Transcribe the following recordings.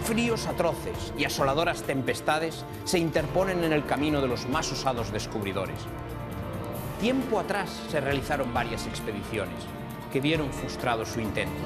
Fríos atroces y asoladoras tempestades se interponen en el camino de los más osados descubridores. Tiempo atrás se realizaron varias expediciones que vieron frustrado su intento.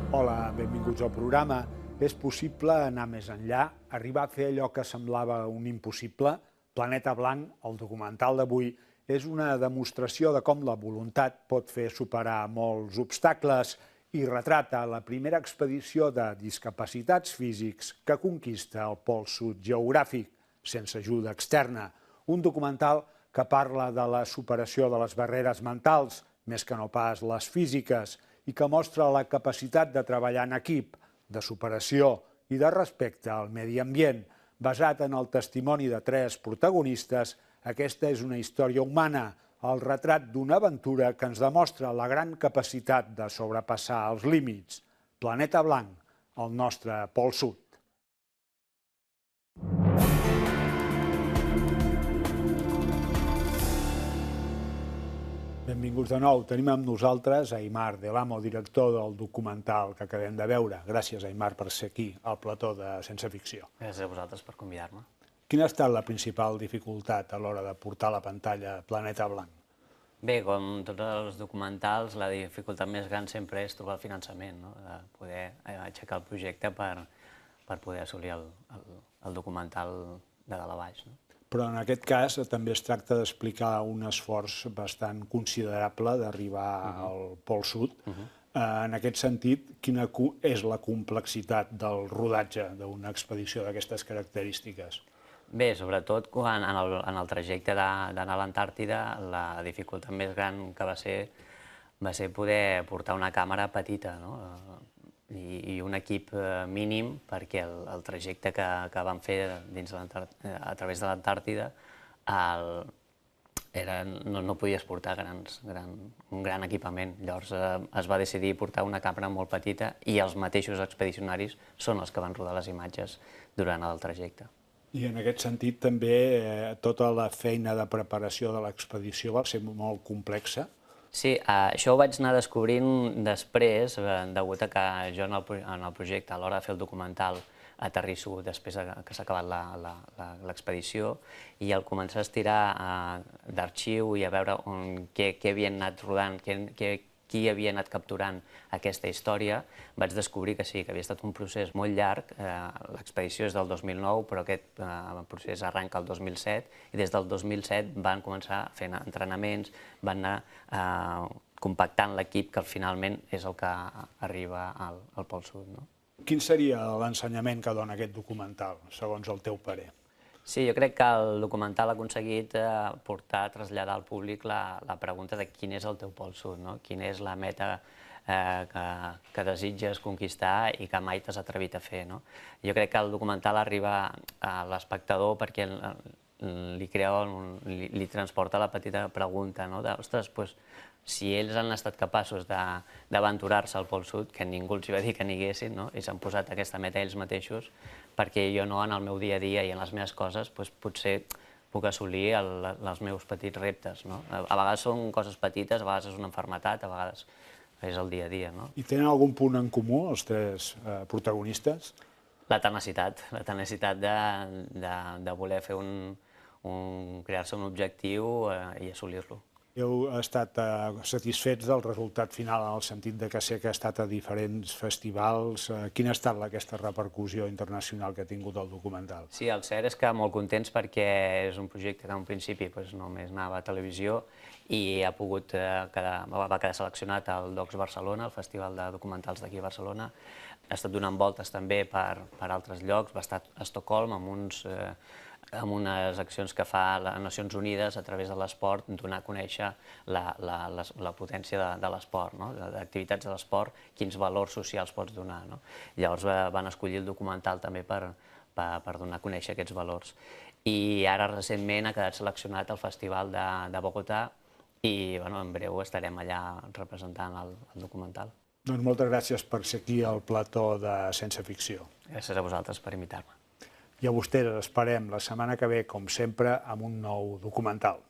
Hola, benvinguts al programa. És possible anar més enllà, arribar a fer allò que semblava un impossible? Planeta Blanc, el documental d'avui, és una demostració de com la voluntat pot fer superar molts obstacles i retrata la primera expedició de discapacitats físics que conquista el pol sud geogràfic, sense ajuda externa. Un documental que parla de la superació de les barreres mentals, més que no pas les físiques, i que mostra la capacitat de treballar en equip, de superació i de respecte al medi ambient. Basat en el testimoni de 3 protagonistes, aquesta és una història humana, el retrat d'una aventura que ens demostra la gran capacitat de sobrepassar els límits. Planeta Blanc, el nostre pol sud. Benvinguts de nou. Tenim amb nosaltres Aimar Del Amo, director del documental que acabem de veure. Gràcies, Aimar, per ser aquí, al plató de Sense Ficció. Gràcies a vosaltres per convidar-me. Quina ha estat la principal dificultat a l'hora de portar a la pantalla Planeta Blanc? Bé, com tots els documentals, la dificultat més gran sempre és trobar el finançament, de poder aixecar el projecte per poder assolir el documental de dalt a baix. Però en aquest cas també es tracta d'explicar un esforç bastant considerable d'arribar al pol sud. En aquest sentit, quina és la complexitat del rodatge d'una expedició d'aquestes característiques? Bé, sobretot en el trajecte d'anar a l'Antàrtida, la dificultat més gran que va ser poder portar una càmera petita i un equip mínim, perquè el trajecte que vam fer a través de l'Antàrtida no podies portar un gran equipament. Llavors es va decidir portar una càmera molt petita i els mateixos expedicionaris són els que van rodar les imatges durant el trajecte. I en aquest sentit també tota la feina de preparació de l'expedició va ser molt complexa? Sí, això ho vaig anar descobrint després, degut a que jo en el projecte, a l'hora de fer el documental, aterrisso després que s'ha acabat l'expedició, i al començar a estirar d'arxiu i a veure què havien anat rodant, qui havia anat capturant aquesta història, vaig descobrir que sí, que havia estat un procés molt llarg. L'expedició és del 2009, però aquest procés arranca el 2007, i des del 2007 van començar fent entrenaments, van anar compactant l'equip que finalment és el que arriba al Pol Sud. Quin seria l'ensenyament que dona aquest documental, segons el teu parer? Sí, jo crec que el documental ha aconseguit traslladar al públic la pregunta de quin és el teu pol sud, quina és la meta que desitges conquistar i que mai t'has atrevit a fer. Jo crec que el documental arriba a l'espectador perquè li transporta la petita pregunta de, ostres, si ells han estat capaços d'aventurar-se al Pol Sud, que ningú els va dir que n'hi i s'han posat aquesta meta ells mateixos, perquè jo en el meu dia a dia i en les meves coses potser puc assolir els meus petits reptes. A vegades són coses petites, a vegades és una malaltia, a vegades és el dia a dia. I tenen algun punt en comú, els 3 protagonistes? La tenacitat de voler fer crear-se un objectiu i assolir-lo. Heu estat satisfets del resultat final en el sentit que sé que ha estat a diferents festivals. Quina ha estat aquesta repercussió internacional que ha tingut el documental? Sí, el cert és que molt contents perquè és un projecte que en principi només anava a televisió i va quedar seleccionat al Docs Barcelona, el Festival de Documentals d'aquí a Barcelona. Ha estat donant voltes també per altres llocs, va estar a Estocolm amb unes accions que fa les Nacions Unides a través de l'esport, donar a conèixer la potència de l'esport, d'activitats de l'esport, quins valors socials pots donar. Llavors van escollir el documental també per donar a conèixer aquests valors. i ara recentment ha quedat seleccionat al Festival de Bogotà i en breu estarem allà representant el documental. Doncs moltes gràcies per ser aquí al plató de Sense Ficció. Gràcies a vosaltres per invitar-me. I a vostès esperem la setmana que ve, com sempre, amb un nou documental.